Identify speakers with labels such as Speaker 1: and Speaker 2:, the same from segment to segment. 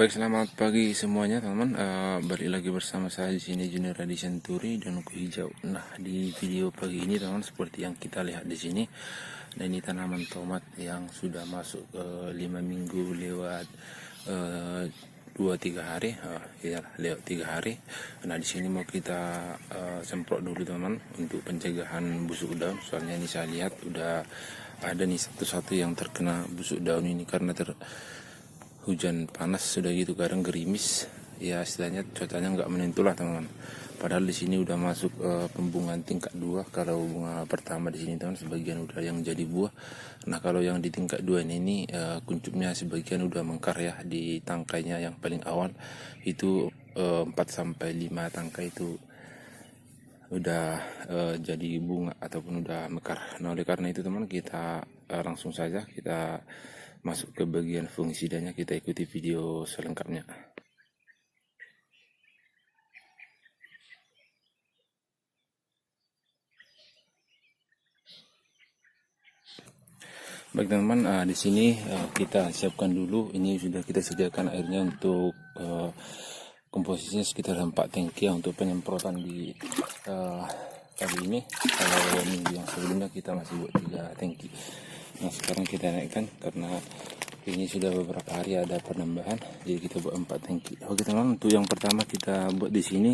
Speaker 1: Baik, selamat pagi semuanya teman-teman. Balik lagi bersama saya di sini Junior Adi Senturi dan Nuku Hijau. Nah, di video pagi ini teman-teman, seperti yang kita lihat di sini, nah ini tanaman tomat yang sudah masuk ke 5 minggu lewat 2-3 hari, ya lewat 3 hari. Nah, di sini mau kita semprot dulu teman-teman untuk pencegahan busuk daun. Soalnya ini saya lihat udah ada nih satu-satu yang terkena busuk daun ini karena hujan panas sudah gitu, kadang gerimis, ya istilahnya cuacanya nggak menentu lah teman-teman. Padahal di sini udah masuk pembungaan tingkat 2. Kalau bunga pertama di sini teman, sebagian udah yang jadi buah. Nah, kalau yang di tingkat 2 ini kuncupnya sebagian udah mekar ya di tangkainya. Yang paling awal itu 4-5 tangkai itu udah jadi bunga ataupun udah mekar. Nah, oleh karena itu teman, kita langsung saja kita masuk ke bagian fungisidanya. Kita ikuti video selengkapnya. Baik teman-teman, di sini kita siapkan dulu. Ini sudah kita sediakan airnya untuk komposisinya sekitar 4 tangki ya, untuk penyemprotan di kali ini. Kalau minggu yang sebelumnya kita masih buat 3 tangki. Nah, sekarang kita naikkan karena ini sudah beberapa hari ada penambahan, jadi kita buat 4 tangki. Oke teman-teman, untuk yang pertama kita buat di sini.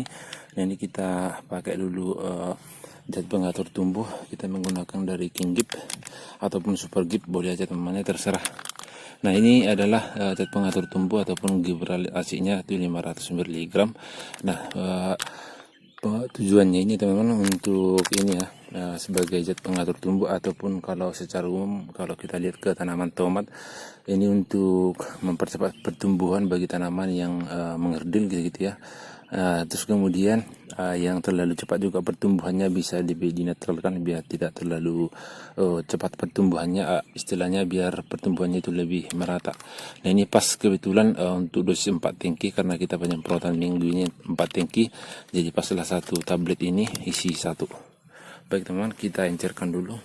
Speaker 1: Nah, ini kita pakai dulu zat pengatur tumbuh. Kita menggunakan dari King Gip ataupun Super Gip, boleh aja teman-teman, terserah. Nah, ini adalah zat pengatur tumbuh ataupun gibberellin AC-nya itu 500 mg. Nah, tujuannya ini teman-teman untuk ini ya, sebagai zat pengatur tumbuh, ataupun kalau secara umum kalau kita lihat ke tanaman tomat ini untuk mempercepat pertumbuhan bagi tanaman yang mengerdil gitu ya. Terus kemudian yang terlalu cepat juga pertumbuhannya bisa dinetralkan biar tidak terlalu cepat pertumbuhannya, istilahnya biar pertumbuhannya itu lebih merata. Nah, ini pas kebetulan untuk dosis 4 tangki, karena kita penyemprotan minggu ini 4 tangki, jadi paslah 1 tablet ini isi 1. Baik teman, kita encerkan dulu.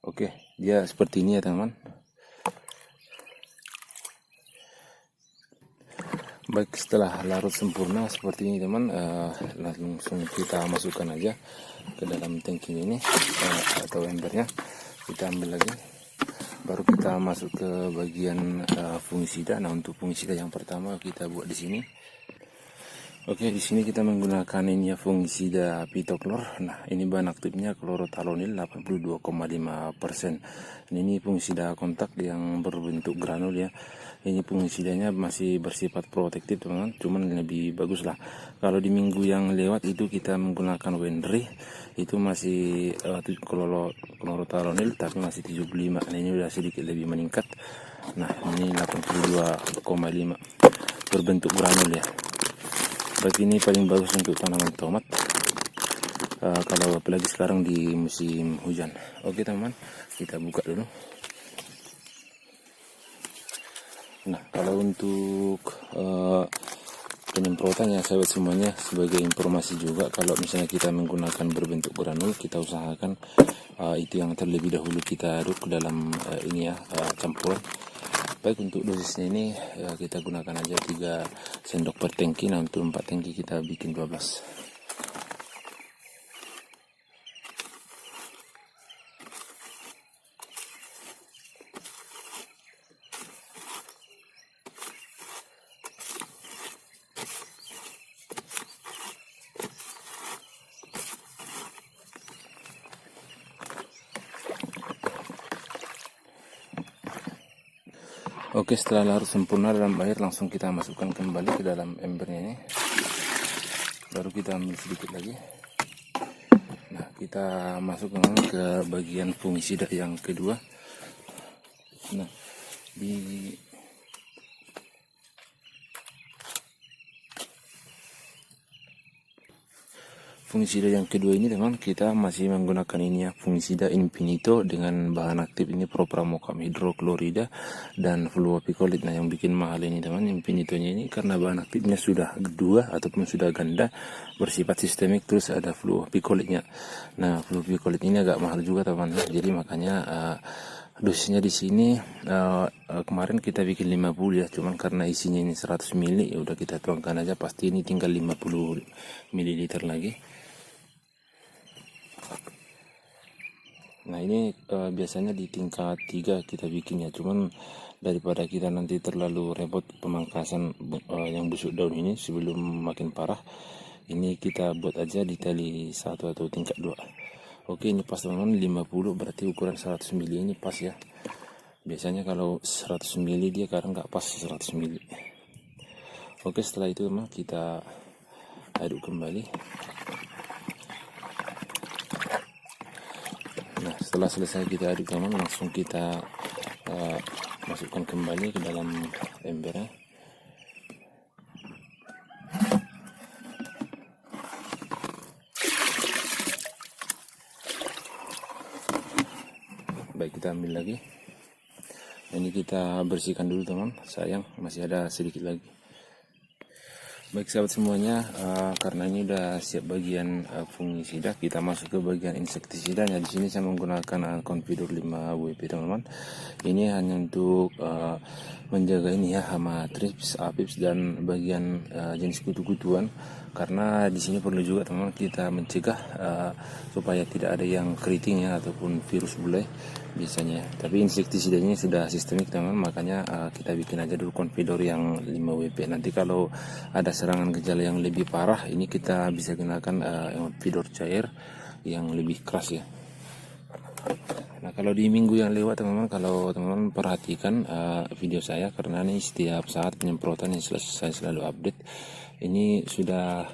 Speaker 1: Oke, dia seperti ini ya teman. Baik, setelah larut sempurna seperti ini teman, langsung kita masukkan aja ke dalam tangki ini atau embernya. Kita ambil lagi, baru kita masuk ke bagian fungisida. Nah, untuk fungisida yang pertama kita buat di sini. Oke, di sini kita menggunakan ini ya, fungisida pitoklor. Nah, ini bahan aktifnya klorotalonil 82,5%. Ini fungisida kontak yang berbentuk granul ya. Ini fungisidanya masih bersifat protektif teman-teman, cuman lebih bagus lah. Kalau di minggu yang lewat itu kita menggunakan Wendry, itu masih klorotalonil tapi masih 75. Nah, ini udah sedikit lebih meningkat. Nah, ini 82,5 berbentuk granul ya. Bagi ini paling bagus untuk tanaman tomat, kalau apalagi sekarang di musim hujan. Oke teman-teman, kita buka dulu. Nah, kalau untuk penyemprotan ya sahabat semuanya, sebagai informasi juga, kalau misalnya kita menggunakan berbentuk granul, kita usahakan itu yang terlebih dahulu kita aduk ke dalam ini ya, campuran. Baik, untuk dosisnya ini kita gunakan aja 3 sendok per tangki. Nah, untuk 4 tangki kita bikin 12. Oke, setelah larut sempurna dalam air, langsung kita masukkan kembali ke dalam embernya ini. Baru kita ambil sedikit lagi. Nah, kita masuk ke bagian fungisida yang kedua. Nah, di fungisida yang kedua ini teman, kita masih menggunakan ini ya, fungisida Infinito dengan bahan aktif ini Propramocam hidroklorida dan fluopicolit. Nah yang bikin mahal ini teman, Infinitonya ini karena bahan aktifnya sudah dua ataupun sudah ganda, bersifat sistemik, terus ada fluopicolitnya. Nah fluopicolit ini agak mahal juga teman, jadi makanya dosisnya di sini kemarin kita bikin 50 ya, cuman karena isinya ini 100 ml ya udah kita tuangkan aja, pasti ini tinggal 50 ml lagi. Nah ini biasanya di tingkat 3 kita bikinnya, cuman daripada kita nanti terlalu repot pemangkasan yang busuk daun ini sebelum makin parah, ini kita buat aja di tali 1 atau tingkat 2. Oke, ini pas teman-teman, 50 berarti ukuran 100 ml ini pas ya. Biasanya kalau 100 ml dia kadang nggak pas 100 ml. Oke, setelah itu teman kita aduk kembali. Nah setelah selesai kita aduk teman, langsung kita masukkan kembali ke dalam embernya. Baik, kita ambil lagi. Ini kita bersihkan dulu teman, sayang masih ada sedikit lagi. Baik sahabat semuanya, karena ini udah siap bagian fungisida, kita masuk ke bagian insektisidanya. Di sini saya menggunakan Confidor 5 WP teman-teman. Ini hanya untuk menjaga ini ya, hama thrips, aphids dan bagian jenis kutu-kutuan. Karena di sini perlu juga teman-teman kita mencegah supaya tidak ada yang keriting ya ataupun virus bule biasanya. Tapi insektisidanya sudah sistemik teman-teman, makanya kita bikin aja dulu Confidor yang 5 WP. Nanti kalau ada serangan gejala yang lebih parah, ini kita bisa gunakan Confidor cair yang lebih keras ya. Nah kalau di minggu yang lewat teman-teman, kalau teman-teman perhatikan video saya, karena ini setiap saat penyemprotan yang saya selalu update, ini sudah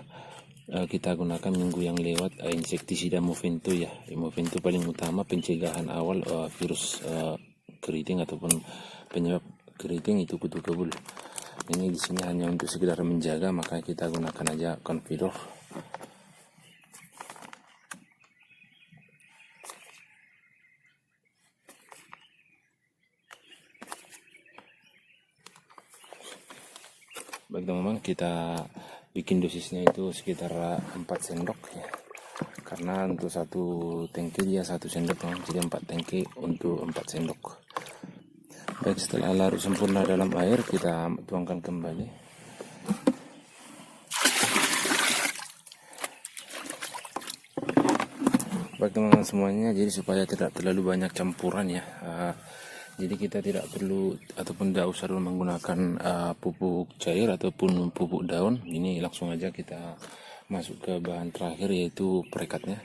Speaker 1: kita gunakan minggu yang lewat insektisida Movento ya. Movento paling utama pencegahan awal virus keriting ataupun penyebab keriting itu kutu kebul. Ini di sini hanya untuk sekedar menjaga, makanya kita gunakan aja Confidor. Baik teman-teman, kita bikin dosisnya itu sekitar 4 sendok ya. Karena untuk satu tangki dia 1 sendok teman, jadi 4 tangki untuk 4 sendok. Baik, setelah larut sempurna dalam air, kita tuangkan kembali. Baik teman-teman semuanya, jadi supaya tidak terlalu banyak campuran ya, jadi kita tidak perlu ataupun tidak usah menggunakan pupuk cair ataupun pupuk daun. Ini langsung aja kita masuk ke bahan terakhir, yaitu perekatnya.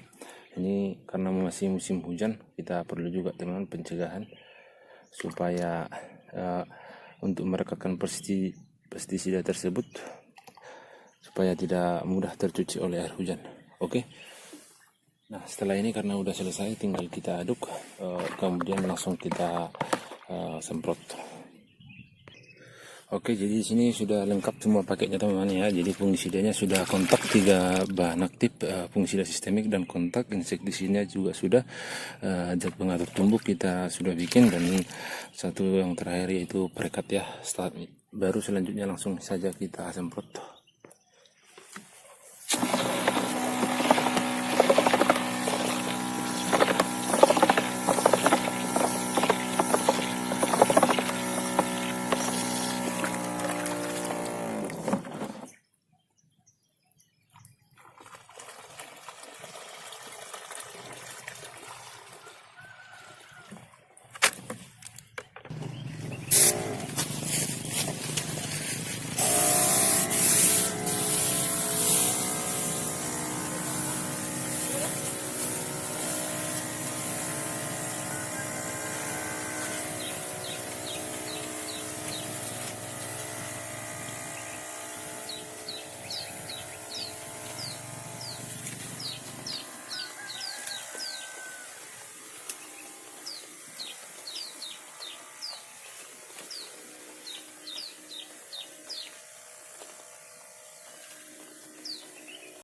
Speaker 1: Ini karena masih musim hujan, kita perlu juga teman-teman pencegahan supaya untuk merekatkan pestisida tersebut supaya tidak mudah tercuci oleh air hujan. Oke. Nah setelah ini karena udah selesai, tinggal kita aduk, kemudian langsung kita semprot. Oke, jadi di sini sudah lengkap semua paketnya teman-teman ya. Jadi fungisidanya sudah kontak 3 bahan aktif, fungisida sistemik dan kontak. Insektisidanya juga sudah, zat pengatur tumbuh kita sudah bikin, dan satu yang terakhir yaitu perekat ya. Baru selanjutnya langsung saja kita semprot.